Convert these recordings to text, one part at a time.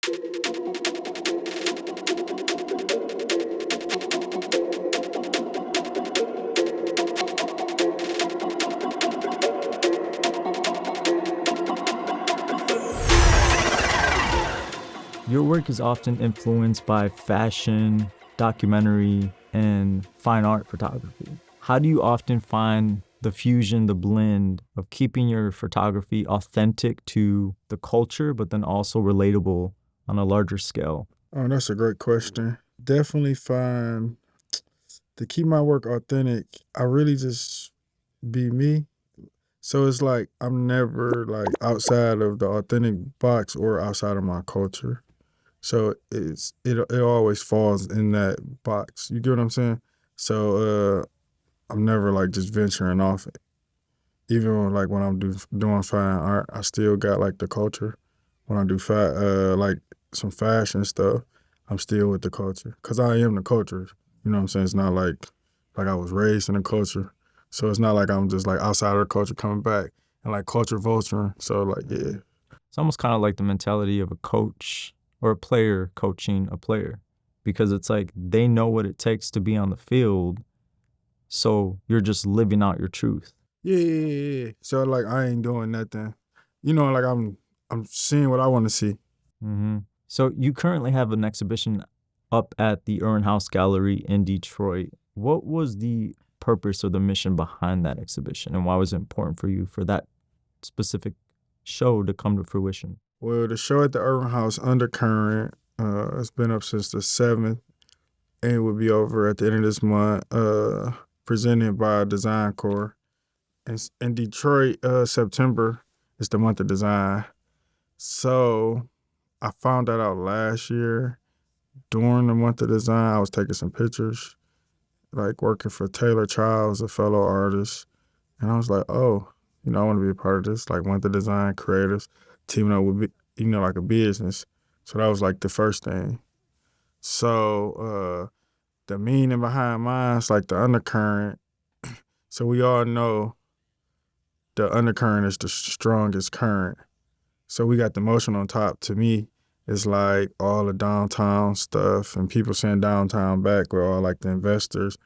Your work is often influenced by fashion, documentary, and fine art photography. How do you often find the fusion, the blend of keeping your photography authentic to the culture, but then also relatable on a larger scale? Oh, that's a great question. Definitely find to keep my work authentic, I really just be me. So it's like I'm never like outside of the authentic box or outside of my culture. So it always falls in that box. You get what I'm saying? So I'm never like just venturing off it. Even when I'm doing fine art, I still got like the culture. When I do like some fashion stuff, I'm still with the culture because I am the culture. You know what I'm saying? It's not like I was raised in the culture, so it's not like I'm just like outside of the culture coming back and like culture vulturing. So like yeah, It's almost kind of like the mentality of a coach or a player coaching a player, because it's like they know what it takes to be on the field. So you're just living out your truth. yeah. So like I ain't doing nothing. You know, like I'm seeing what I want to see. hmm So you currently have an exhibition up at the Irwin House Gallery in Detroit. What was the purpose or the mission behind that exhibition, and why was it important for you for that specific show to come to fruition? Well, the show at the Urban House Undercurrent, it's been up since the 7th, and it will be over at the end of this month, presented by Design Core. In Detroit, September is the month of design. So I found that out last year during the month of design. I was taking some pictures, like working for Taylor Childs, a fellow artist. And I was like, oh, I want to be a part of this, like month of design, creatives, teaming up with, like a business. So that was like the first thing. So the meaning behind mine is like the undercurrent. So we all know the undercurrent is the strongest current. So we got the motion on top. To me, it's like all the downtown stuff and people saying downtown back with all like the investors.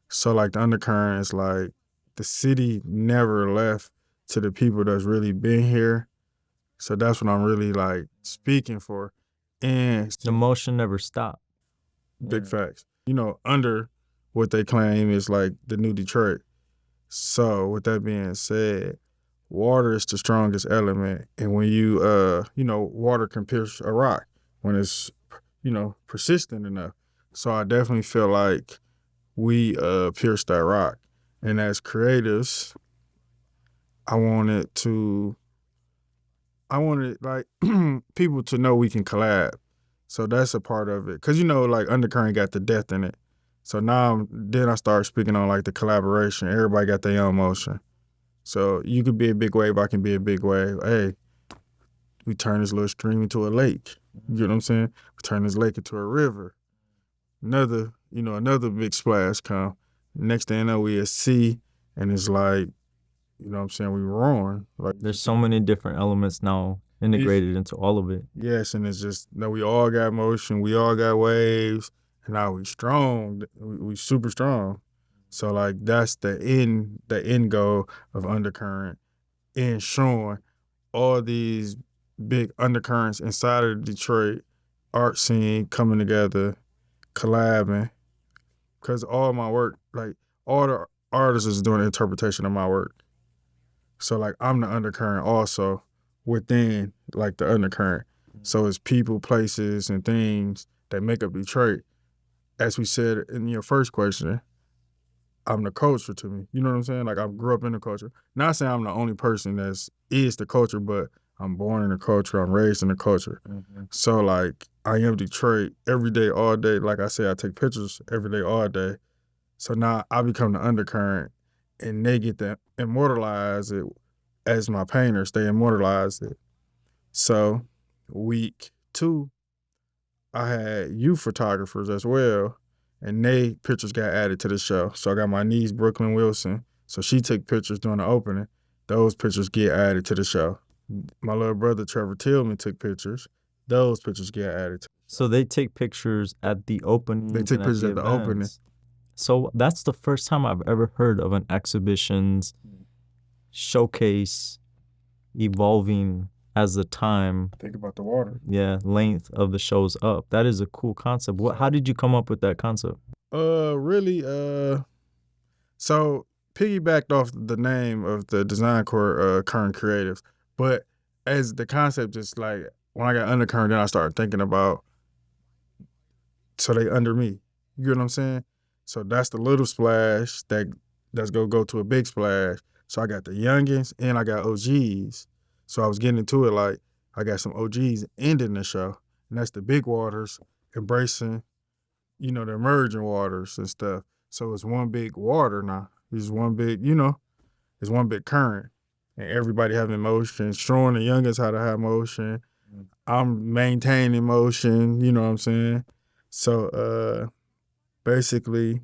So like the undercurrent is like the city never left to the people that's really been here. So that's what I'm really like speaking for. And The motion never stopped. big facts. Under what they claim is like the new Detroit. So with that being said, water is the strongest element. And when water can pierce a rock when it's, persistent enough. So I definitely feel like we pierced that rock. And as creatives, I wanted like people to know we can collab. So that's a part of it. Cause like Undercurrent got the death in it. So then I start speaking on like the collaboration. Everybody got their own motion. So you could be a big wave, I can be a big wave. Hey, we turn this little stream into a lake. You get what I'm saying? We turn this lake into a river. Another big splash come. Next thing you know, we at sea, and it's like, what I'm saying, we roaring. Like There's so many different elements now integrated into all of it. yes, and it's just we all got motion, we all got waves, and now we strong. We super strong. So like that's the end goal of Undercurrent, and showing all these big undercurrents inside of the Detroit art scene coming together, collabing. Because all my work, like all the artists is doing an interpretation of my work. So like I'm the undercurrent also within like the undercurrent. So it's people, places, and things that make up Detroit. As we said in your first question, I'm the culture to me. You know what I'm saying? Like I grew up in the culture. Not saying I'm the only person is the culture, but I'm born in the culture. I'm raised in the culture. Mm-hmm. So like I am Detroit every day, all day. Like I say, I take pictures every day, all day. So now I become the undercurrent, and they get to immortalize it as my painters. They immortalize it. So week 2, I had youth photographers as well, and they pictures got added to the show. So I got my niece, Brooklyn Wilson. So she took pictures during the opening. Those pictures get added to the show. My little brother, Trevor Tillman, took pictures. those pictures get added to. So they take pictures at the openings. They take and pictures at the opening. events. So that's the first time I've ever heard of an exhibition's showcase evolving as the time. Think about the water. Yeah, length of the show's up. That is a cool concept. How did you come up with that concept? Really, so piggybacked off the name of the design core, Current Creatives, but as the concept, just like when I got Undercurrent, then I started thinking about, so they under me. You get what I'm saying? So that's the little splash that's gonna go to a big splash. So I got the youngins and I got OGs. So I was getting into it like I got some OGs ending the show, and that's the big waters embracing, the emerging waters and stuff. So it's one big water now. It's one big, it's one big current, and everybody having motion, showing the youngest how to have motion. I'm maintaining motion, you know what I'm saying? So basically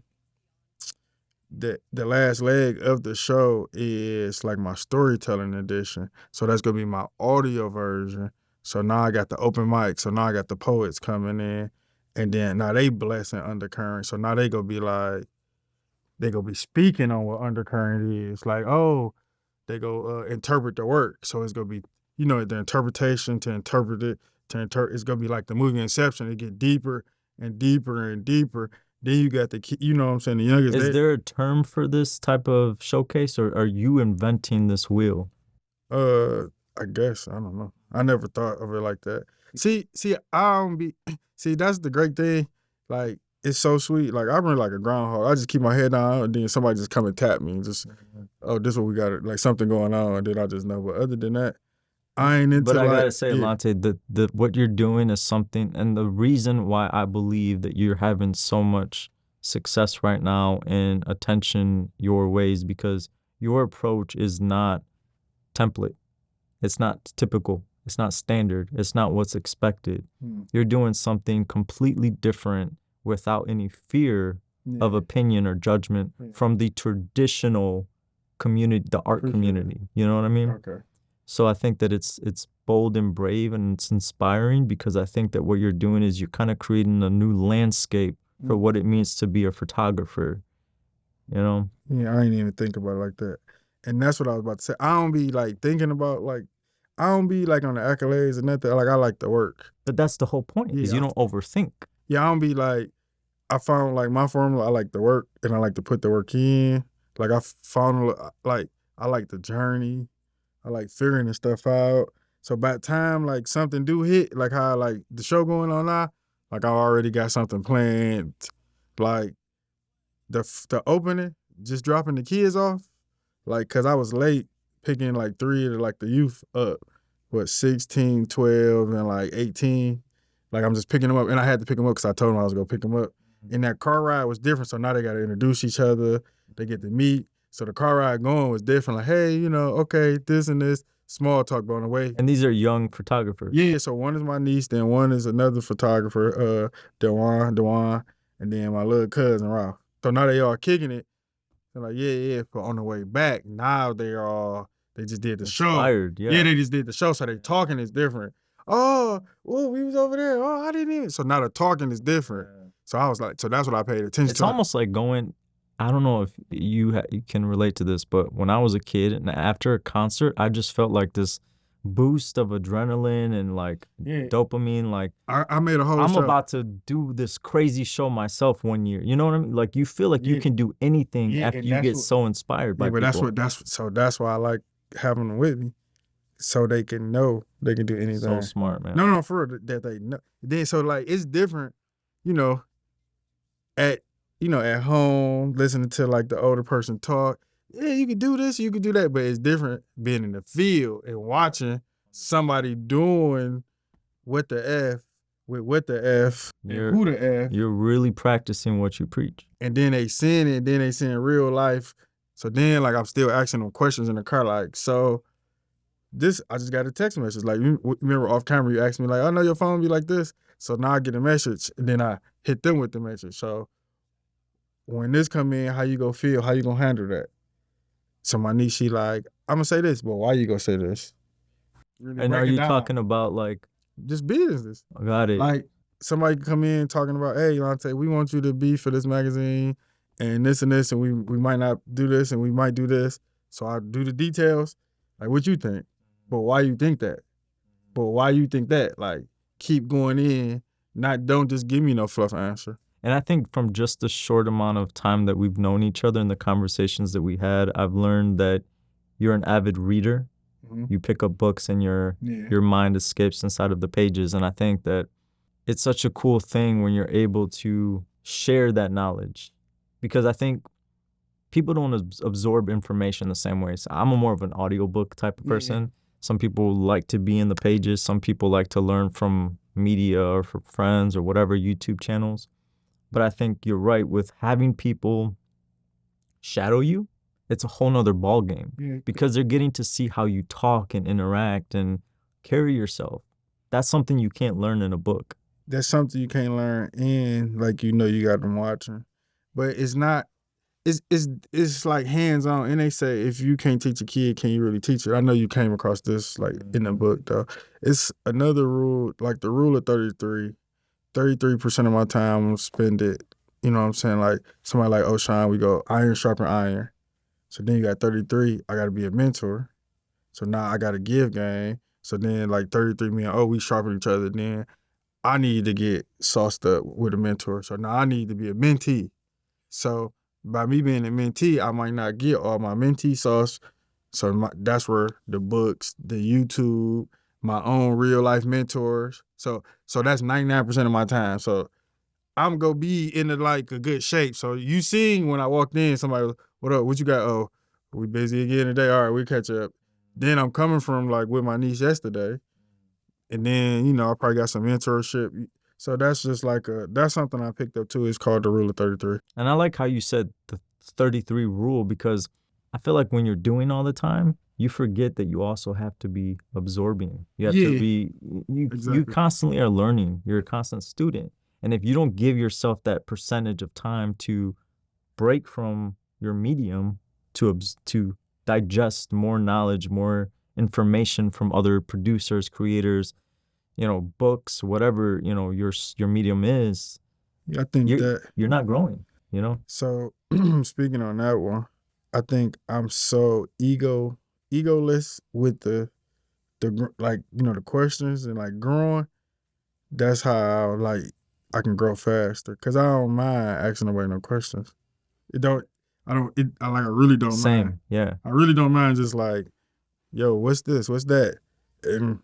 the last leg of the show is like my storytelling edition. So that's gonna be my audio version. So now I got the open mic. So now I got the poets coming in, and then now they blessing Undercurrent. So now they gonna be speaking on what Undercurrent is. Like, oh, they go interpret the work. So it's gonna be, the interpretation to interpret it, it's gonna be like the movie Inception. It get deeper and deeper and deeper. Then you got the, you know what I'm saying, the youngest. Is there a term for this type of showcase, or are you inventing this wheel? I guess, I don't know. I never thought of it like that. See, that's the great thing. Like, it's so sweet. Like, I'm really like a groundhog. I just keep my head down, and then somebody just come and tap me and just, oh, this is what we got, like something going on, and then I just know. But other than that, I ain't into. But I gotta say, Elonte, the what you're doing is something, and the reason why I believe that you're having so much success right now and attention your ways, because your approach is not template. It's not typical. It's not standard. It's not what's expected. You're doing something completely different without any fear of opinion or judgment from the traditional community, the art community. You know what I mean? Okay. So I think that it's bold and brave, and it's inspiring, because I think that what you're doing is you're kind of creating a new landscape for what it means to be a photographer, Yeah, I ain't even think about it like that. And that's what I was about to say. I don't be like thinking about, like, I don't be like on the accolades and nothing. Like, I like the work. But that's the whole point, is you don't overthink. Yeah, I don't be like, I found like my formula, I like the work, and I like to put the work in. Like, I found, like, I like the journey. I like figuring the stuff out. So by the time like something do hit, like how like the show going on now, like I already got something planned. Like the opening, just dropping the kids off, like, cause I was late picking like 3 of like the youth up, 16, 12, and like 18. Like, I'm just picking them up, and I had to pick them up because I told them I was gonna pick them up. And that car ride was different, so now they gotta introduce each other. They get to meet. So the car ride going was different. Like, hey, okay, this and this, small talk, but on the way. And these are young photographers. Yeah, so one is my niece, then one is another photographer, Dewan, and then my little cousin, Ralph. So now they all kicking it. They're like, yeah. But on the way back, now they just did the Inspired, show. Yeah, they just did the show, so they talking is different. Oh, well, we was over there. Oh, I didn't even. So now the talking is different. So I was like, so that's what I paid attention to. It's almost like going, I don't know if you can relate to this, but when I was a kid and after a concert, I just felt like this boost of adrenaline and like dopamine. Like, I made a whole I'm show. about to do this crazy show myself one year. You know what I mean? Like, you feel like you can do anything after you get so inspired by people. That's why I like having them with me, so they can know they can do anything. So smart, man. No, for real, that they know. Then so like it's different, at home, listening to like the older person talk. Yeah, you could do this, you could do that, but it's different being in the field and watching somebody doing what the F with what the F and who the F. You're really practicing what you preach. And then they seeing it, then they seeing real life. So then like I'm still asking them questions in the car, like, so this, I just got a text message. Like, you remember off camera you asked me like, I know your phone be like this. So now I get a message, and then I hit them with the message. So when this come in, how you gonna feel? How you gonna handle that? So my niece, she like, I'm gonna say this, but why you gonna say this? Really, and are you talking about like just business. I got it. Like somebody come in talking about, hey, Elonte, we want you to be for this magazine and this, and we might not do this and we might do this. So I do the details. Like, what you think? But why you think that? But why you think that? Like, keep going in. Don't just give me no fluff answer. And I think from just the short amount of time that we've known each other and the conversations that we had, I've learned that you're an avid reader. Mm-hmm. You pick up books and your mind escapes inside of the pages. And I think that it's such a cool thing when you're able to share that knowledge, because I think people don't absorb information the same way. So I'm more of an audiobook type of person. Yeah. Some people like to be in the pages. Some people like to learn from media or from friends or whatever, YouTube channels. But I think you're right with having people shadow you. It's a whole nother ball game because they're getting to see how you talk and interact and carry yourself. That's something you can't learn in a book. That's something you can't learn, and like you got them watching, but it's not. It's like hands on, and they say if you can't teach a kid, can you really teach it? I know you came across this like in the book though. It's another rule, like the rule of 33. 33% of my time I'm gonna spend it. You know what I'm saying? Like somebody like O'Shawn, we go iron sharpen iron. So then you got 33. I got to be a mentor. So now I got to give game. So then like 33 mean, we sharpen each other. Then I need to get sauced up with a mentor. So now I need to be a mentee. So by me being a mentee, I might not get all my mentee sauce. So that's where the books, the YouTube, my own real life mentors. So that's 99% of my time. So I'm gonna be in like a good shape. So you seen when I walked in, somebody was, what up? What you got? Oh, we busy again today. All right, we catch up. Then I'm coming from like with my niece yesterday. And then, I probably got some mentorship. So that's just like that's something I picked up too. It's called the rule of 33. And I like how you said the 33 rule, because I feel like when you're doing all the time, you forget that you also have to be absorbing. You have to be, you constantly are learning. You're a constant student. And if you don't give yourself that percentage of time to break from your medium to digest more knowledge, more information from other producers, creators, books, whatever, your medium is, I think you're not growing, So speaking on that one, I think I'm so egoless with the the questions and like growing. That's how I can grow faster, because I don't mind asking nobody no questions. I really don't mind. Same, yeah. I really don't mind just like, yo, what's this? What's that? And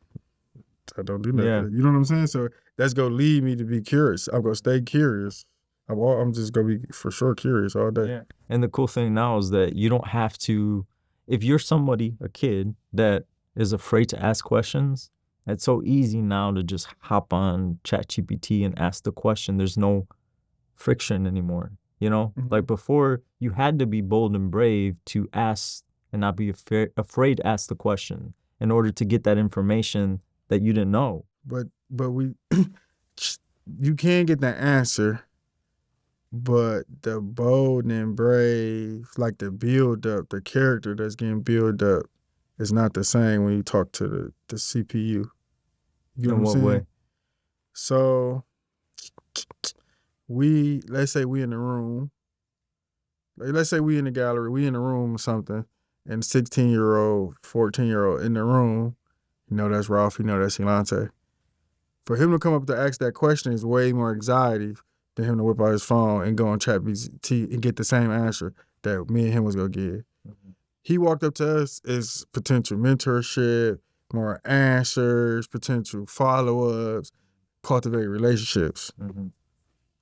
I don't do nothing. Yeah. You know what I'm saying? So that's gonna lead me to be curious. I'm gonna stay curious. I'm just gonna be for sure curious all day. Yeah. And the cool thing now is that you don't have to, if you're a kid that is afraid to ask questions, it's so easy now to just hop on ChatGPT and ask the question. There's no friction anymore, Mm-hmm. Like before, you had to be bold and brave to ask and not be afraid to ask the question in order to get that information that you didn't know. But we, you can get the answer, but the bold and brave, like the build up, the character that's getting built up, is not the same when you talk to the CPU. You know what I'm saying? Way? So let's say we in the room. Let's say we in the gallery, we in the room or something, and 16-year-old, 14-year-old in the room, that's Ralph, that's Elonte. For him to come up to ask that question is way more anxiety than him to whip out his phone and go on ChatGPT and get the same answer that me and him was gonna give. Mm-hmm. He walked up to us as potential mentorship, more answers, potential follow-ups, cultivate relationships. Mm-hmm.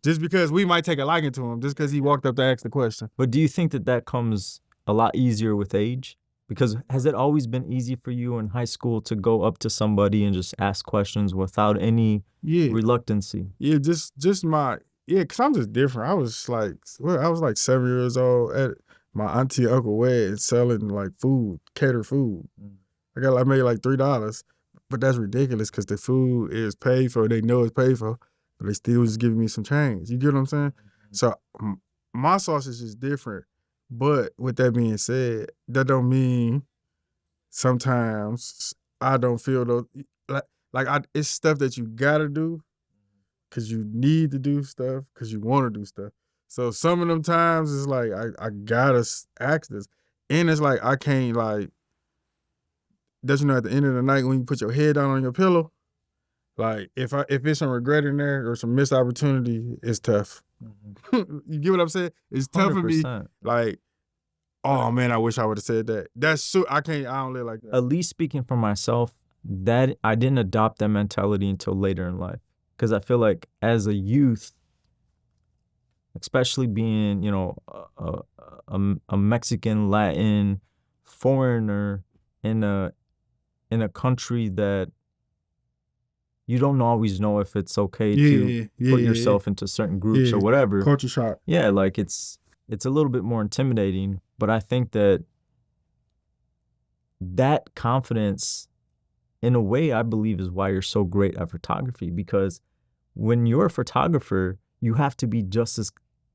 Just because we might take a liking to him, just because he walked up to ask the question. But do you think that comes a lot easier with age? Because has it always been easy for you in high school to go up to somebody and just ask questions without any reluctancy? Yeah, because I'm just different. I was like 7 years old at my auntie and uncle wedding selling like food, catered food. I made like $3, but that's ridiculous because the food is paid for. They know it's paid for, but they still just giving me some change. You get what I'm saying? Mm-hmm. So my sausage is different. But with that being said, that don't mean sometimes I don't feel those. like it's stuff that you gotta do because you need to do stuff because you want to do stuff. So some of them times it's like I gotta ask this, and it's like I can't like. That at the end of the night when you put your head down on your pillow, like if it's some regret in there or some missed opportunity, it's tough. You get what I'm saying? It's tough for me. 100%. Like, oh man, I wish I would have said that. That's so I don't live like that. At least speaking for myself, that I didn't adopt that mentality until later in life. Because I feel like as a youth, especially being, a Mexican, Latin foreigner in a country that you don't always know if it's okay to put yourself into certain groups or whatever. Culture shock. Yeah, like it's a little bit more intimidating, but I think that confidence, in a way, I believe is why you're so great at photography, because when you're a photographer, you have to be just as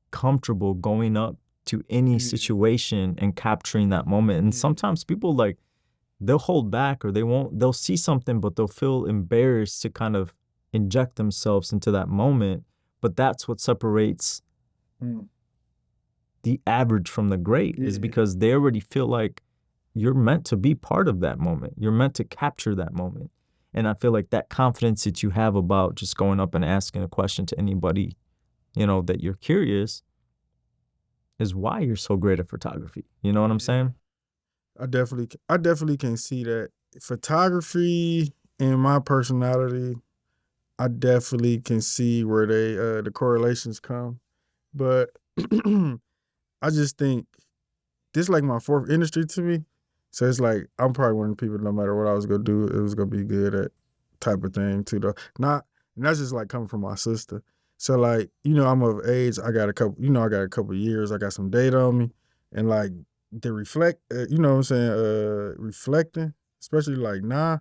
comfortable going up to any situation and capturing that moment. And sometimes people like, they'll hold back or they'll see something, but they'll feel embarrassed to kind of inject themselves into that moment. But that's what separates the average from the great, is because they already feel like you're meant to be part of that moment. You're meant to capture that moment. And I feel like that confidence that you have about just going up and asking a question to anybody, that you're curious, is why you're so great at photography. You know what I'm saying? I definitely can see that. Photography and my personality, I definitely can see where the correlations come. But I just think this is like my fourth industry to me. So it's like I'm probably one of the people, no matter what I was gonna do, it was gonna be good at type of thing too though. And that's just like coming from my sister. So like, I'm of age, I got a couple years, I got some data on me. And like the reflect, you know what I'm saying, reflecting, especially like now,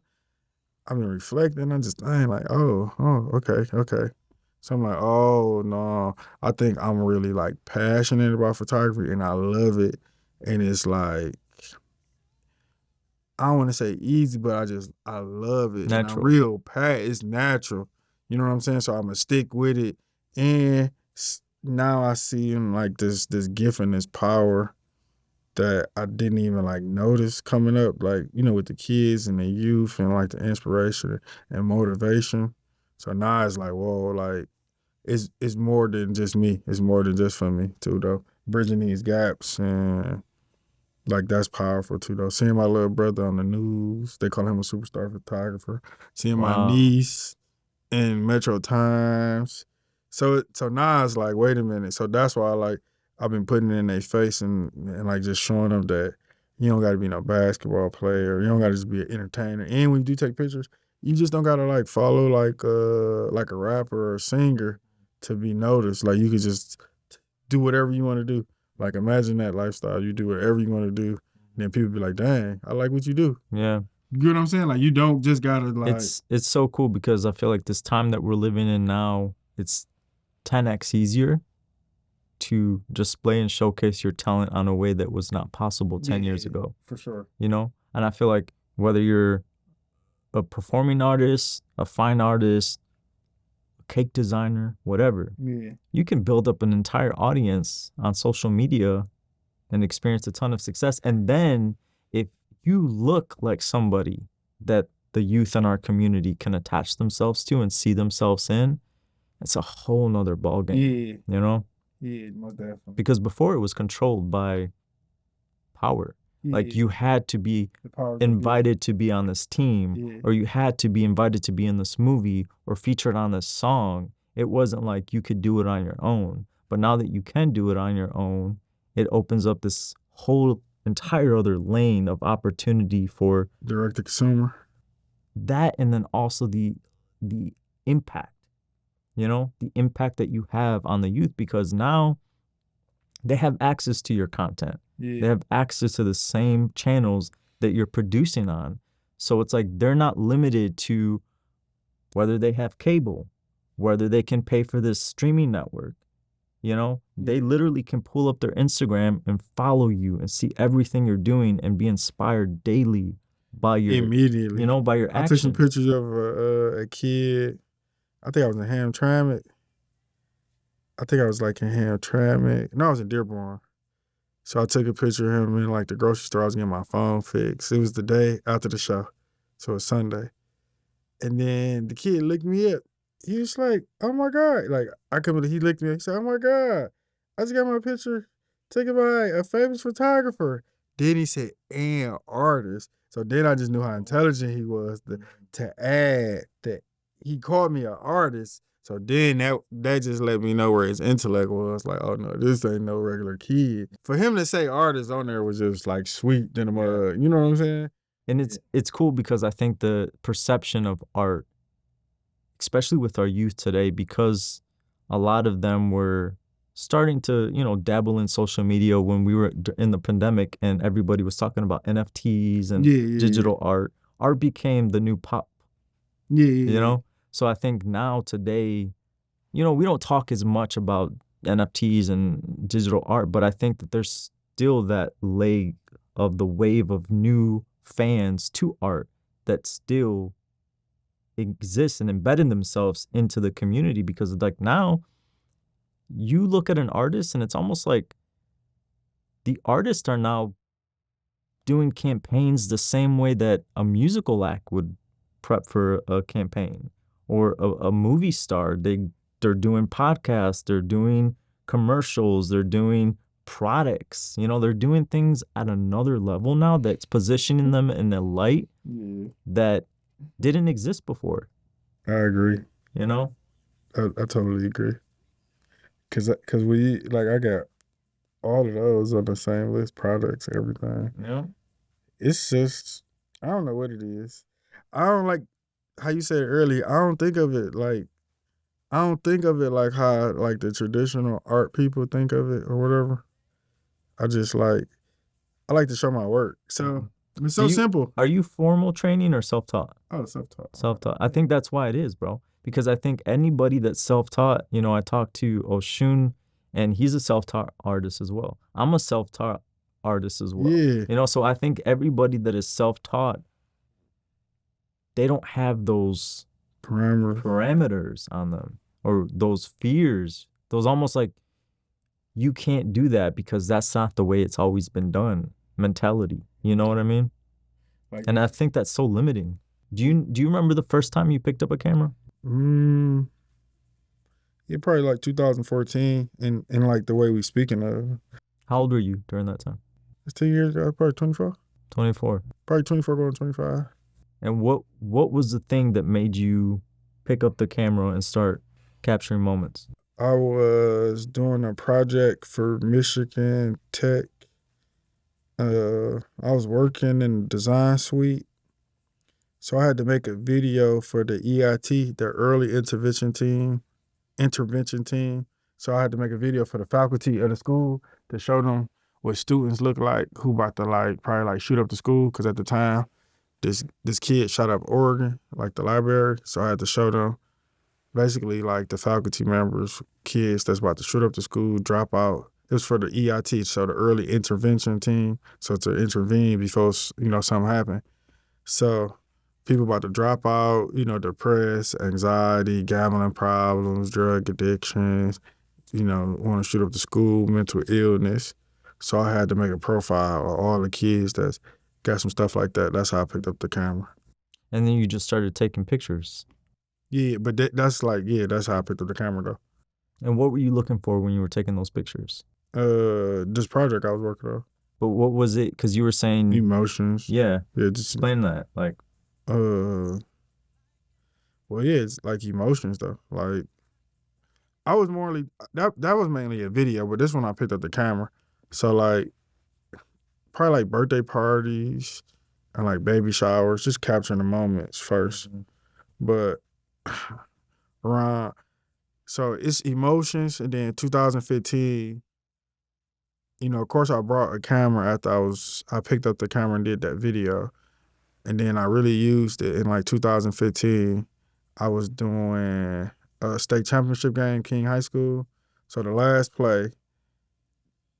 I've been reflecting, I'm like, oh, okay. So I'm like, oh no, I think I'm really like passionate about photography and I love it. And it's like, I don't want to say easy, but I love it. Natural. And it's natural. You know what I'm saying? So I'm going to stick with it. And now I see in like this gift and this power that I didn't even like notice coming up, like, with the kids and the youth and like the inspiration and motivation. So now it's like, whoa, like it's more than just me. It's more than just for me too, though. Bridging these gaps, and like that's powerful too, though. Seeing my little brother on the news, they call him a superstar photographer. Seeing my niece in Metro Times. So now it's like, wait a minute. So that's why I've been putting it in their face and like just showing them that you don't got to be no basketball player. You don't got to just be an entertainer. And when you do take pictures, you just don't got to like follow like a rapper or a singer to be noticed. Like you could just do whatever you want to do. Like imagine that lifestyle. You do whatever you want to do. And then people be like, dang, I like what you do. Yeah. You get what I'm saying? Like you don't just gotta like. It's so cool because I feel like this time that we're living in now, it's 10x easier to display and showcase your talent on a way that was not possible 10 years ago. For sure. And I feel like whether you're a performing artist, a fine artist, a cake designer, whatever, you can build up an entire audience on social media and experience a ton of success. And then if you look like somebody that the youth in our community can attach themselves to and see themselves in, it's a whole nother ballgame. Yeah, most definitely. Because before it was controlled by power. Like you had to be invited to be on this team, or you had to be invited to be in this movie or featured on this song. It wasn't like you could do it on your own. But now that you can do it on your own, it opens up this whole entire other lane of opportunity for direct to consumer. That, and then also the impact, the impact that you have on the youth, because now they have access to your content. They have access to the same channels that you're producing on. So it's like they're not limited to whether they have cable, whether they can pay for this streaming network. They literally can pull up their Instagram and follow you and see everything you're doing and be inspired daily by your, immediately. by your I took some actions. pictures of a kid. I think I was in Hamtramck. I think I was like in Hamtramck. No, I was in Dearborn. So I took a picture of him in like the grocery store. I was getting my phone fixed. It was the day after the show. So it was Sunday. And then the kid looked me up. He was like, oh my God. Like I come in, he looked at me, he said, oh my God. I just got my picture taken by a famous photographer. Then he said, and artist. So then I just knew how intelligent he was to add that he called me an artist. So then that just let me know where his intellect was. Like, oh no, this ain't no regular kid. For him to say artist on there was just like sweet than a mug. You know what I'm saying? And it's cool because I think the perception of art, especially with our youth today, because a lot of them were starting to, dabble in social media when we were in the pandemic and everybody was talking about NFTs and digital art. Art became the new pop, Yeah. So I think now today, we don't talk as much about NFTs and digital art, but I think that there's still that leg of the wave of new fans to art that still exist and embedded themselves into the community, because like now you look at an artist and it's almost like the artists are now doing campaigns the same way that a musical act would prep for a campaign, or a movie star. They're doing podcasts, they're doing commercials, they're doing products. They're doing things at another level now that's positioning them in a light that didn't exist before. I agree. I totally agree. Cause we like I got all of those on the same list, products, everything. Yeah. It's just I don't know what it is. I don't like how you said earlier. I don't think of it like how like the traditional art people think of it or whatever. I like to show my work. So it's so simple. Are you formal training or self-taught? Oh, self-taught. Self-taught. I think that's why it is, bro. Because I think anybody that's self-taught, I talked to Oshun, and he's a self-taught artist as well. I'm a self-taught artist as well. Yeah. So I think everybody that is self-taught, they don't have those parameters on them, or those fears, those almost like you can't do that because that's not the way it's always been done mentality. You know what I mean? And I think that's so limiting. Do you remember the first time you picked up a camera? Yeah, probably like 2014, and like the way we speaking of. How old were you during that time? It's 2 years ago, probably 24. 24. Probably 24 going 25. And what was the thing that made you pick up the camera and start capturing moments? I was doing a project for Michigan Tech. I was working in the design suite. So I had to make a video for the EIT, the early intervention team. So I had to make a video for the faculty of the school to show them what students look like who about to probably shoot up the school. Cause at the time, this kid shot up Oregon, like the library. So I had to show them basically like the faculty members, kids that's about to shoot up the school, drop out. It was for the EIT, so the early intervention team. So to intervene before, something happened. So people about to drop out, depressed, anxiety, gambling problems, drug addictions, want to shoot up the school, mental illness. So I had to make a profile of all the kids that's got some stuff like that. That's how I picked up the camera. And then you just started taking pictures. Yeah, but that's how I picked up the camera though. And what were you looking for when you were taking those pictures? This project I was working on. But what was it? Because you were saying emotions. Yeah. Yeah, just explain that. Like, well, yeah, it's like emotions though. Like, I was that was mainly a video, but this one I picked up the camera. So like, probably like birthday parties and like baby showers, just capturing the moments first. Mm-hmm. But around, so it's emotions, and then 2015. Of course, I brought a camera after I picked up the camera and did that video. And then I really used it in like 2015. I was doing a state championship game, King High School. So the last play,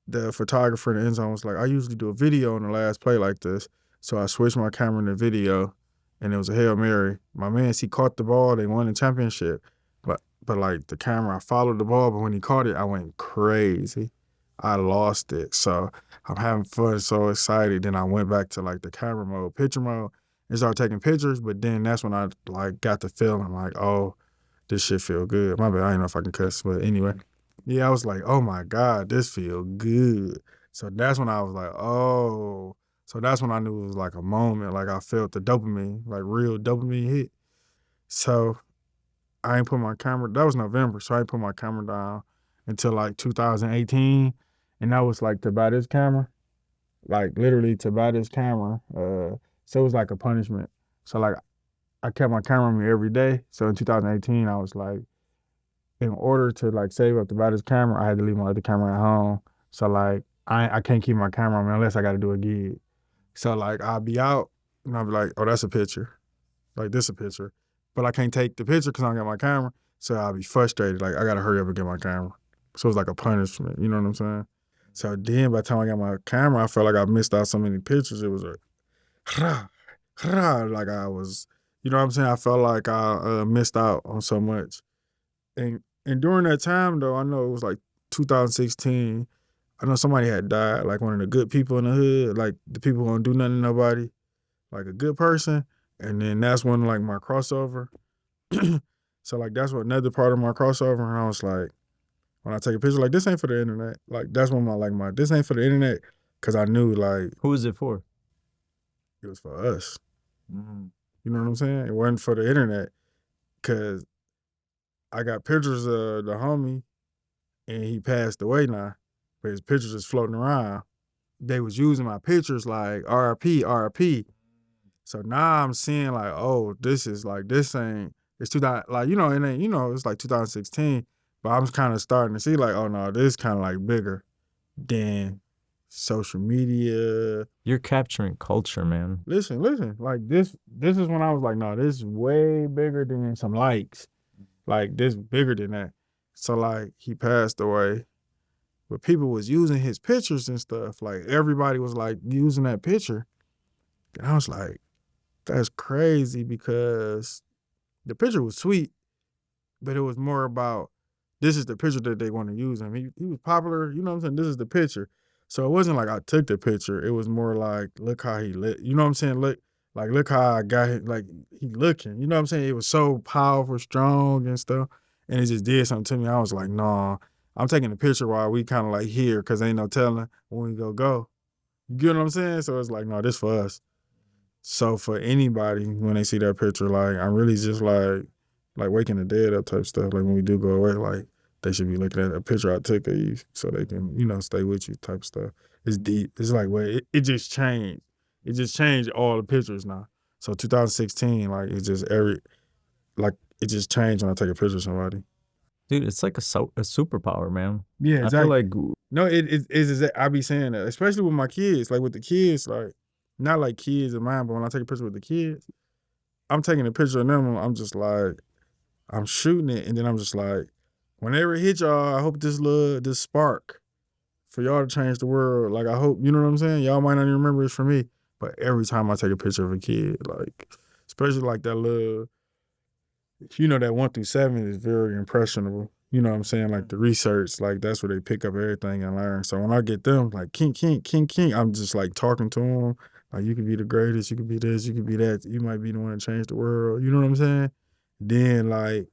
the photographer in the end zone was like, I usually do a video on the last play like this. So I switched my camera to video, and it was a Hail Mary. My man, he caught the ball. They won the championship. But like the camera, I followed the ball, but when he caught it, I went crazy. I lost it. So I'm having fun, so excited. Then I went back to like the camera mode, picture mode, and started taking pictures. But then that's when I like got the feeling like, oh, this shit feel good. My bad, I don't know if I can cuss, but anyway. Yeah, I was like, oh my God, this feel good. So that's when I was like, oh. So that's when I knew it was like a moment. Like I felt the dopamine, like real dopamine hit. So I ain't put my camera, that was November, so I ain't put my camera down until like 2018. And that was like to buy this camera, like literally to buy this camera. So it was like a punishment. So like I kept my camera on me every day. So in 2018, I was like, in order to like save up to buy this camera, I had to leave my other camera at home. So like I can't keep my camera on me unless I got to do a gig. So like I'll be out and I'll be like, oh, that's a picture. Like this a picture. But I can't take the picture because I don't got my camera. So I'll be frustrated. Like I got to hurry up and get my camera. So it's like a punishment. You know what I'm saying? So then by the time I got my camera, I felt like I missed out so many pictures. It was like, like I was, you know what I'm saying? I felt like I missed out on so much. And during that time though, I know it was like 2016. I know somebody had died, like one of the good people in the hood, like the people who don't do nothing to nobody, like a good person. And then that's when like my crossover. So like that's what another part of my crossover. And I was like, when I take a picture, like this ain't for the internet. Like that's when my this ain't for the internet, because I knew like Who is it for? it was for us. You know what I'm saying? It wasn't for the internet, because I got pictures of the homie and he passed away now, but his pictures is floating around. They was using my pictures like RIP, RIP. So now I'm seeing like, oh, this is like, this ain't, it's 2000, like, it ain't, it's like 2016, but I'm kind of starting to see like, oh no, this is kind of like bigger than social media. You're capturing culture, man. Listen, like this is when I was like, no, this is way bigger than some likes. Like this bigger than that. So like he passed away, but people was using his pictures and stuff. Like everybody was like using that picture. And I was like, that's crazy, because the picture was sweet, but it was more about, this is the picture that they want to use him. He was popular, you know what I'm saying? This is the picture. So it wasn't like I took the picture. It was more like, look how he lit. You know what I'm saying? Look how I got him, like he looking. You know what I'm saying? It was so powerful, strong and stuff. And it just did something to me. I was like, nah, I'm taking the picture while we kind of like here, because ain't no telling when we go. You get what I'm saying? So it's like, no, this for us. So for anybody, when they see that picture, like I'm really just like waking the dead up type stuff. Like when we do go away, like they should be looking at a picture I took of you so they can, stay with you type stuff. It's deep. It's like, wait, it just changed. It just changed all the pictures now. So 2016, like it's just it just changed when I take a picture of somebody. Dude, it's like a superpower, man. Yeah, I feel exactly. like No, I be saying that, especially with my kids. Like with the kids, like not like kids of mine, but when I take a picture with the kids, I'm taking a picture of them. I'm just like, I'm shooting it, and then I'm just like, whenever it hit y'all, I hope this spark for y'all to change the world. Like I hope, you know what I'm saying? Y'all might not even remember it's for me, but every time I take a picture of a kid, like especially like that little, that 1 through 7 is very impressionable. You know what I'm saying? Like the research, like that's where they pick up everything and learn. So when I get them, like king, I'm just like talking to them. Like you could be the greatest, you could be this, you could be that. You might be the one to change the world. You know what I'm saying? Then like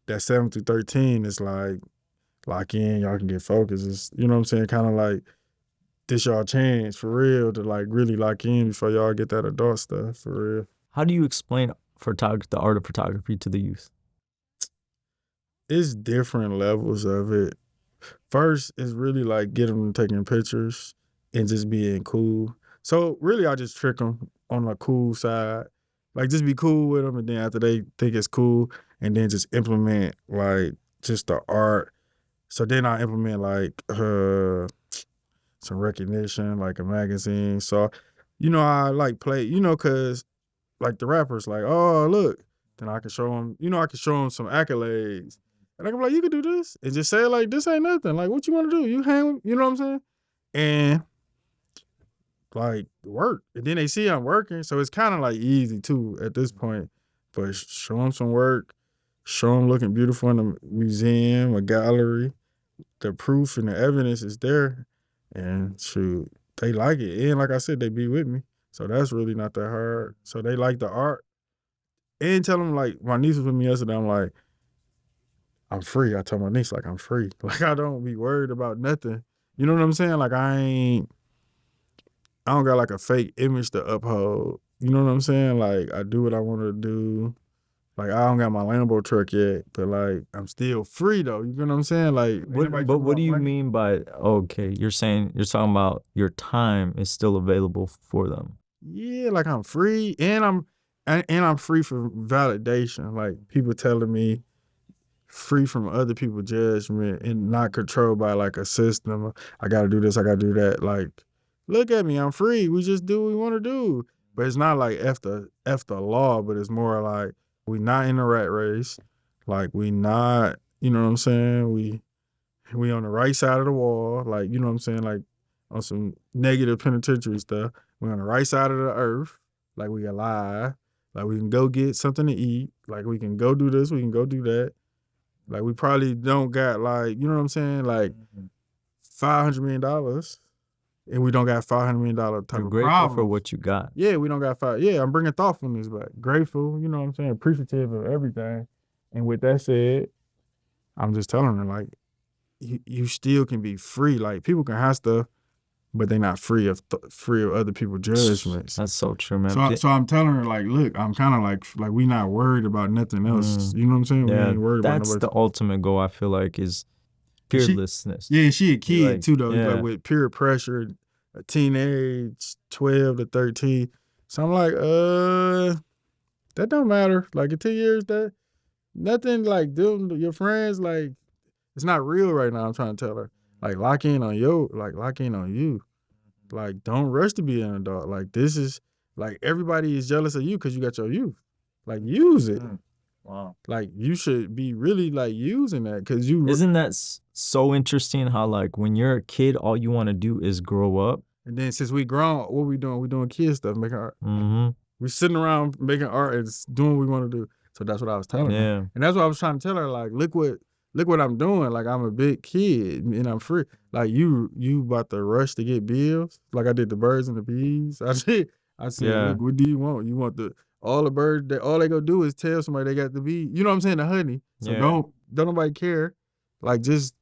that 7 through 13 is like lock in, y'all can get focused. It's, you know what I'm saying? Kind of like this y'all chance for real to like really lock in before y'all get that adult stuff for real. how do you explain the art of photography to the youth? It's different levels of it. First is really like get them taking pictures and just being cool. So really I just trick them on the cool side. Like just be cool with them, and then after they think it's cool, and then just implement like just the art. So then I implement like some recognition, like a magazine. So, I like play, cause like the rappers like, oh, look, then I can show them, some accolades. And I can be like, you can do this. And just say like, this ain't nothing. Like, what you want to do? You hang with, you know what I'm saying? And like work. And then they see I'm working. So it's kind of like easy too at this point. But show them some work, show them looking beautiful in a museum, a gallery. The proof and the evidence is there. And shoot, they like it. And like I said, they be with me. So that's really not that hard. So they like the art. And tell them, like, my niece was with me yesterday. I'm like, I'm free. I told my niece, like, I'm free. Like, I don't be worried about nothing. You know what I'm saying? Like, I don't got like a fake image to uphold. You know what I'm saying? Like, I do what I want to do. Like, I don't got my Lambo truck yet, but like, I'm still free though. You know what I'm saying? Like, But what do you mean by, okay, you're talking about your time is still available for them? Yeah, like I'm free, and I'm free from validation. Like people telling me, free from other people's judgment and not controlled by like a system. I gotta do this, I gotta do that. Like, look at me, I'm free. We just do what we want to do. But it's not like F the law, but it's more like we not in a rat race. Like we not, you know what I'm saying? We on the right side of the wall. Like, you know what I'm saying? Like on some negative penitentiary stuff. We on the right side of the earth. Like we alive. Like we can go get something to eat. Like we can go do this, we can go do that. Like we probably don't got like, you know what I'm saying? Like $500 million, and we don't got $500 million type You're of grateful problems. for what you got. Yeah, we don't got five. Yeah, I'm bringing thoughtfulness back. Grateful, you know what I'm saying? Appreciative of everything. And with that said, I'm just telling her, like, you still can be free. Like people can have stuff, but they're not free of other people's judgments. That's so true, man. So I'm telling her, like, look, I'm kind of like we not worried about nothing else. You know what I'm saying? Yeah, we ain't worried about that's nobody. the ultimate goal, I feel like, is fearlessness. She a kid Like, too though, yeah. like with peer pressure, a teenage, 12 to 13. So I'm like, that don't matter. Like in 10 years, that nothing like them, your friends, like it's not real right now. I'm trying to tell her, like lock in on you. Like don't rush to be an adult. Like this is like everybody is jealous of you because you got your youth. Like use it. Wow. Like you should be really like using that because you. Isn't that so interesting how like when you're a kid, all you want to do is grow up? And then since we grown, what we doing? We doing kid stuff, making art. Mm-hmm. We sitting around making art and doing what we want to do. So that's what I was telling her. And that's what I was trying to tell her. Like, look what I'm doing. Like I'm a big kid and I'm free. Like you about to rush to get bills. Like I did the birds and the bees. I said, look, what do you want? You want all the birds that all they go do is tell somebody they got the bee. You know what I'm saying? The honey. So don't nobody care. Like just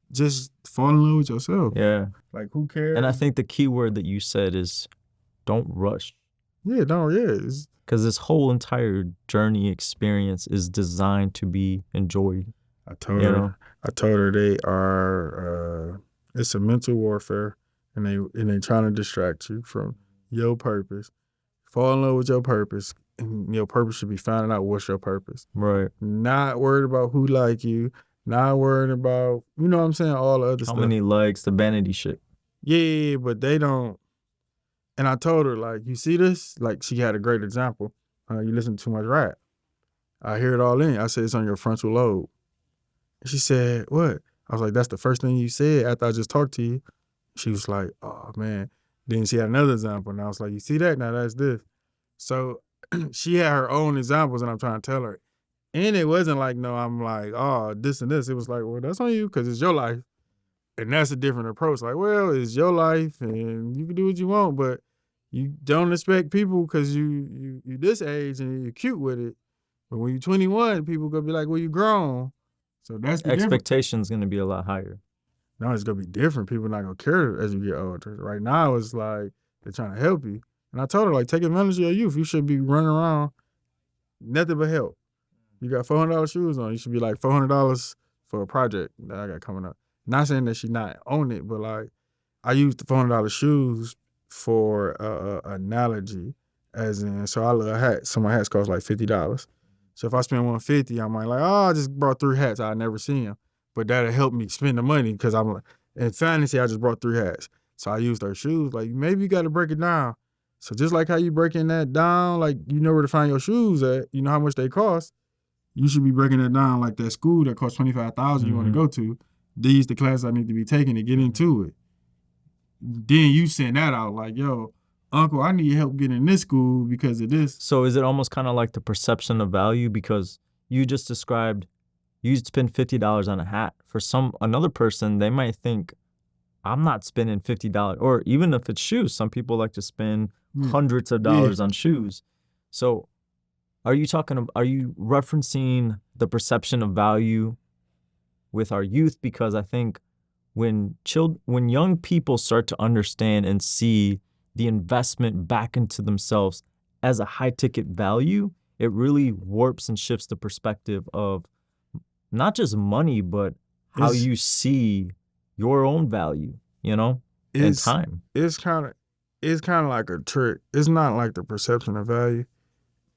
fall in love with yourself. Yeah. Like who cares? And I think the key word that you said is don't rush. Yeah, because this whole entire journey experience is designed to be enjoyed. I told her they are. It's a mental warfare, and they trying to distract you from your purpose. Fall in love with your purpose, and your purpose should be finding out what's your purpose. Right. Not worried about who like you. Not worried about you know what I'm saying. All the other stuff. How many likes? The vanity shit. Yeah, but they don't. And I told her, like, you see this? Like, she had a great example. You listen to too much rap. I hear it all in. I said, it's on your frontal lobe. And she said, what? I was like, that's the first thing you said after I just talked to you. She was like, oh, man. Then she had another example. And I was like, you see that? Now that's this. So she had her own examples, and I'm trying to tell her. And it wasn't like, no, I'm like, oh, this and this. It was like, well, that's on you because it's your life. And that's a different approach. Like, well, it's your life, and you can do what you want, but you don't expect people because you this age and you're cute with it. But when you're 21, people gonna be like, well, you grown. So that's the expectation's gonna be a lot higher. No, it's gonna be different. People not gonna care as you get older. Right now, it's like they're trying to help you. And I told her, like, take advantage of your youth. You should be running around, nothing but help. You got $400 shoes on. You should be like $400 for a project that I got coming up. Not saying that she not on it, but like I used the $400 shoes for analogy, as in, so I love hats. So my hats cost like $50. So if I spend $150, I might like, oh, I just brought 3 hats. I never seen them, but that'll help me spend the money because I'm like, in fantasy, I just brought 3 hats. So I used her shoes. Like maybe you got to break it down. So just like how you breaking that down, like you know where to find your shoes at, you know how much they cost. You should be breaking that down like that school that costs $25,000 you want to go to. These the classes I need to be taking to get into it. Then you send that out like, yo, Uncle, I need help getting in this school because of this. So is it almost kind of like the perception of value? Because you just described you spend $50 on a hat. For another person, they might think, I'm not spending $50. Or even if it's shoes, some people like to spend hundreds of Yeah. dollars on shoes. So are you referencing the perception of value with our youth? Because I think when young people start to understand and see the investment back into themselves as a high ticket value, it really warps and shifts the perspective of not just money, but how you see your own value, and time. It's kind of like a trick. It's not like the perception of value.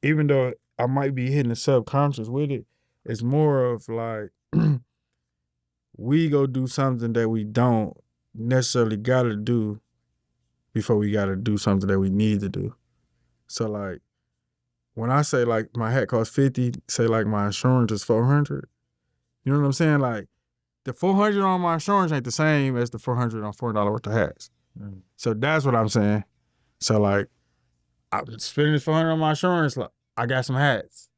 Even though I might be hitting the subconscious with it, it's more of like we go do something that we don't necessarily gotta do before we gotta do something that we need to do. So like when I say like my hat costs 50, say like my insurance is 400, you know what I'm saying? Like the 400 on my insurance ain't the same as the 400 on $4 worth of hats. So that's what I'm saying. So like I'm spending this 400 on my insurance, like I got some hats.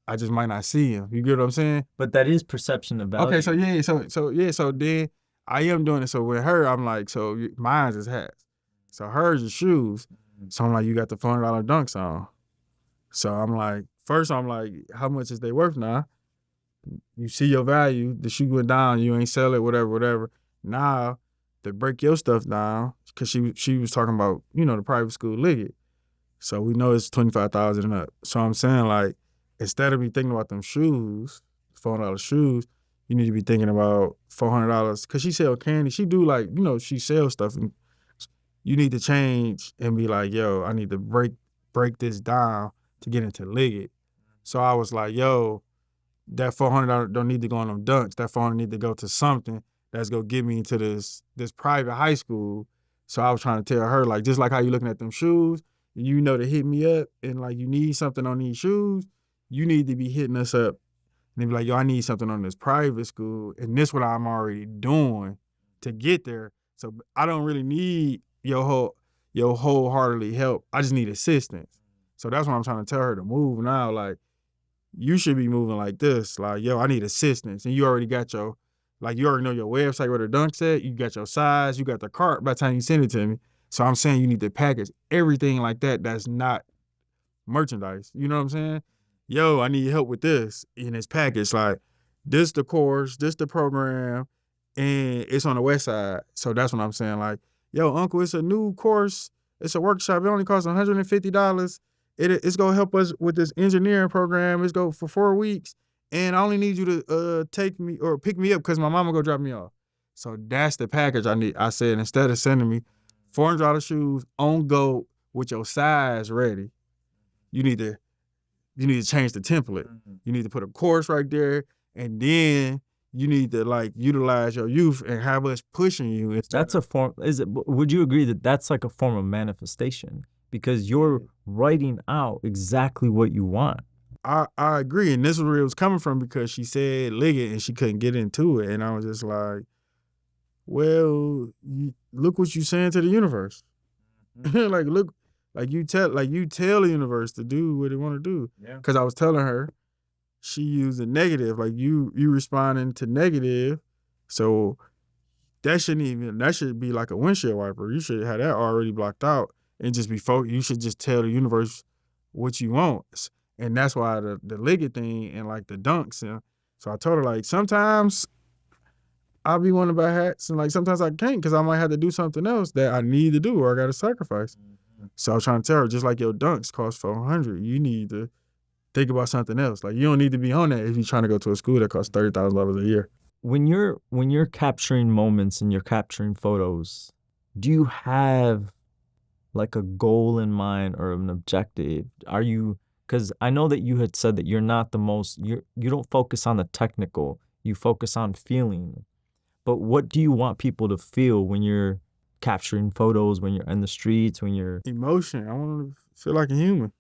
I just might not see them. You get what I'm saying? But that is perception of value. Okay, so yeah, so then I am doing it. So with her, I'm like, so mine's is hats. So hers is shoes. So I'm like, you got the $400 dunks on. So I'm like, first I'm like, how much is they worth now? You see your value, the shoe went down, you ain't sell it, whatever. Now, they break your stuff down, because she was talking about, the private school Liggett. So we know it's $25,000 and up. So I'm saying, like, instead of me thinking about them shoes, $400 shoes, you need to be thinking about $400. Because she sell candy. She do, like, she sells stuff. And you need to change and be like, yo, I need to break this down to get into Liggett. So I was like, yo, that $400 don't need to go on them dunks. That $400 need to go to something that's gonna get me into this private high school. So I was trying to tell her, like, just like how you looking at them shoes, to hit me up and like you need something on these shoes, you need to be hitting us up and they be like, yo, I need something on this private school, and this what I'm already doing to get there. So I don't really need your wholeheartedly help. I just need assistance. So that's what I'm trying to tell her to move now. Like, you should be moving like this. Like, yo, I need assistance. And you already got you already know your website where the dunks at. You got your size. You got the cart by the time you send it to me. So I'm saying you need to package everything like that that's not merchandise. You know what I'm saying? Yo, I need help with this in this package. Like, this the course, this the program, and it's on the west side. So that's what I'm saying. Like, yo, uncle, it's a new course. It's a workshop. It only costs $150. It's gonna help us with this engineering program. It's go for 4 weeks, and I only need you to take me or pick me up because my mama go drop me off. So that's the package I need. I said, instead of sending me $400 shoes on go with your size ready, you need to change the template. You need to put a course right there, and then you need to like utilize your youth and have us pushing you. That's a form. Would you agree that that's like a form of manifestation? Because you're writing out exactly what you want. I agree, and this is where it was coming from, because she said Liggett and she couldn't get into it, and I was just like, well, look what you saying to the universe. Like, look, like you tell the universe to do what it want to do. Yeah. Because I was telling her, she used a negative, like you responding to negative, so that should be like a windshield wiper. You should have that already blocked out. And just you should just tell the universe what you want. And that's why the Liggett thing and like the dunks. So I told her, like, sometimes I'll be wanting to buy hats, and like sometimes I can't because I might have to do something else that I need to do or I got to sacrifice. So I was trying to tell her, just like your dunks cost $400, you need to think about something else. Like, you don't need to be on that if you're trying to go to a school that costs $30,000 a year. When you're capturing moments and you're capturing photos, do you have like a goal in mind or an objective? Because I know that you had said that you're not you don't focus on the technical, you focus on feeling. But what do you want people to feel when you're capturing photos, when you're in the streets, when you're... Emotion. I want to feel like a human.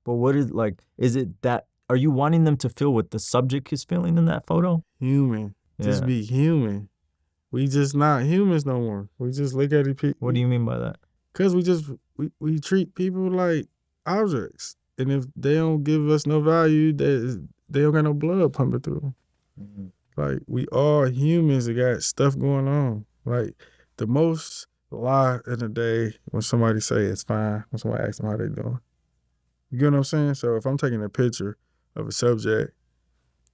But what is it that, are you wanting them to feel what the subject is feeling in that photo? Human. Yeah. Just be human. We just not humans no more. We just look at it. What do you mean by that? Cause we treat people like objects, and if they don't give us no value, they don't got no blood pumping through them. Mm-hmm. Like we all humans that got stuff going on. Like the most lie in the day when somebody say it's fine, when somebody asks them how they doing. You get what I'm saying? So if I'm taking a picture of a subject,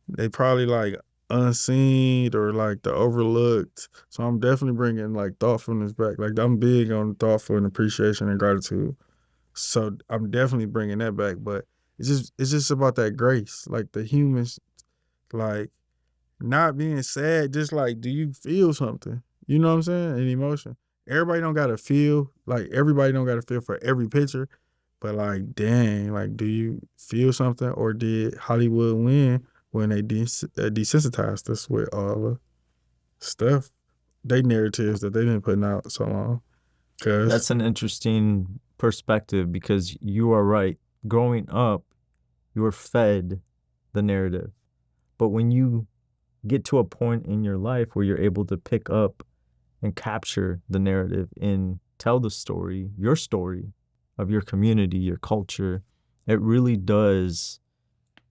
they probably like unseen or like the overlooked. So I'm definitely bringing like thoughtfulness back. Like I'm big on thoughtful and appreciation and gratitude. So I'm definitely bringing that back. But it's just about that grace, like the humans, like not being sad. Just like, do you feel something? You know what I'm saying? An emotion. Everybody don't gotta feel like everybody don't gotta feel for every picture. But like, dang, like, do you feel something, or did Hollywood win when they desensitized us with all the stuff, they narratives that they've been putting out so long? Cause That's an interesting perspective because you are right. Growing up, you were fed the narrative. But when you get to a point in your life where you're able to pick up and capture the narrative and tell the story of your community, your culture, it really does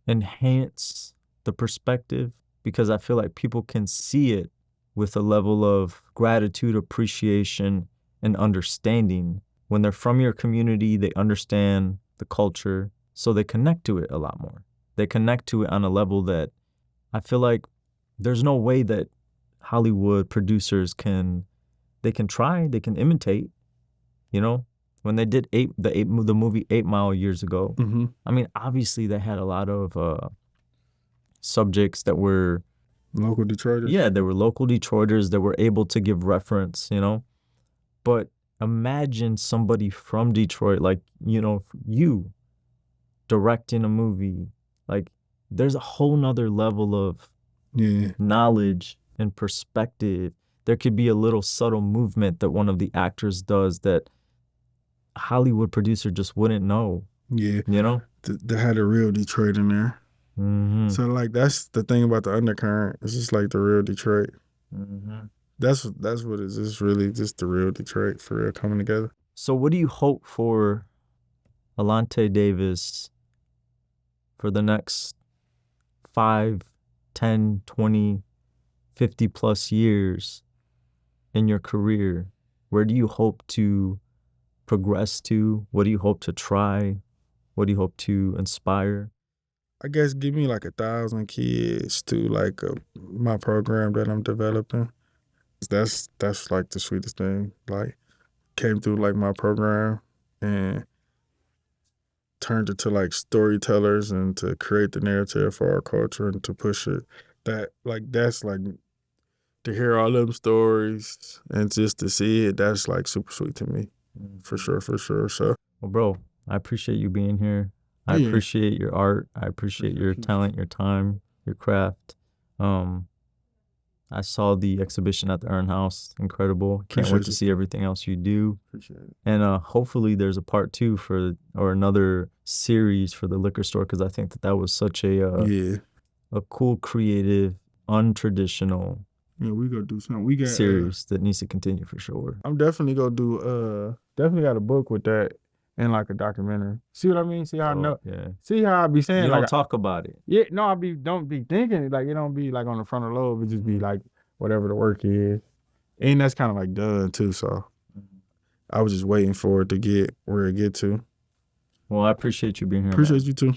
enhance the perspective because I feel like people can see it with a level of gratitude, appreciation, and understanding. When they're from your community, they understand the culture, so they connect to it a lot more. They connect to it on a level that I feel like there's no way that Hollywood producers can imitate, you know? When they did the movie 8 Mile years ago, I mean, obviously they had a lot of subjects that were local Detroiters. Yeah, they were local Detroiters that were able to give reference, you know? But imagine somebody from Detroit, like, you directing a movie. Like, there's a whole nother level of knowledge and perspective. There could be a little subtle movement that one of the actors does that a Hollywood producer just wouldn't know. Yeah. You know? They had a real Detroit in there. Mm-hmm. So like that's the thing about the undercurrent. It's just like the real Detroit. Mm-hmm. That's what it is. It's really just the real Detroit for real coming together. So what do you hope for Elonte Davis for the next 5, 10, 20, 50 plus years in your career? Where do you hope to progress to? What do you hope to try? What do you hope to inspire? I guess give me like 1,000 kids to like my program that I'm developing. That's like the sweetest thing. Like came through like my program and turned it to like storytellers and to create the narrative for our culture and to push it. That's like to hear all them stories and just to see it, that's like super sweet to me. For sure. So well, bro, I appreciate you being here. I appreciate your art. I appreciate your talent, your time, your craft. I saw the exhibition at the Urn House. Incredible. Can't wait to see everything else you do. Appreciate it. And hopefully there's a part 2 or another series for the liquor store, because I think that was such a cool, creative, untraditional we gonna do something. We got series that needs to continue for sure. I'm definitely gonna do definitely got a book with that and like a documentary. See what I mean? See how I know? Yeah. See how I be saying? You like don't talk about it. Yeah, no, don't be thinking like it don't be like on the frontal lobe. It just be like whatever the work is, and that's kind of like done too. So I was just waiting for it to get where it get to. Well, I appreciate you being here. Appreciate you too.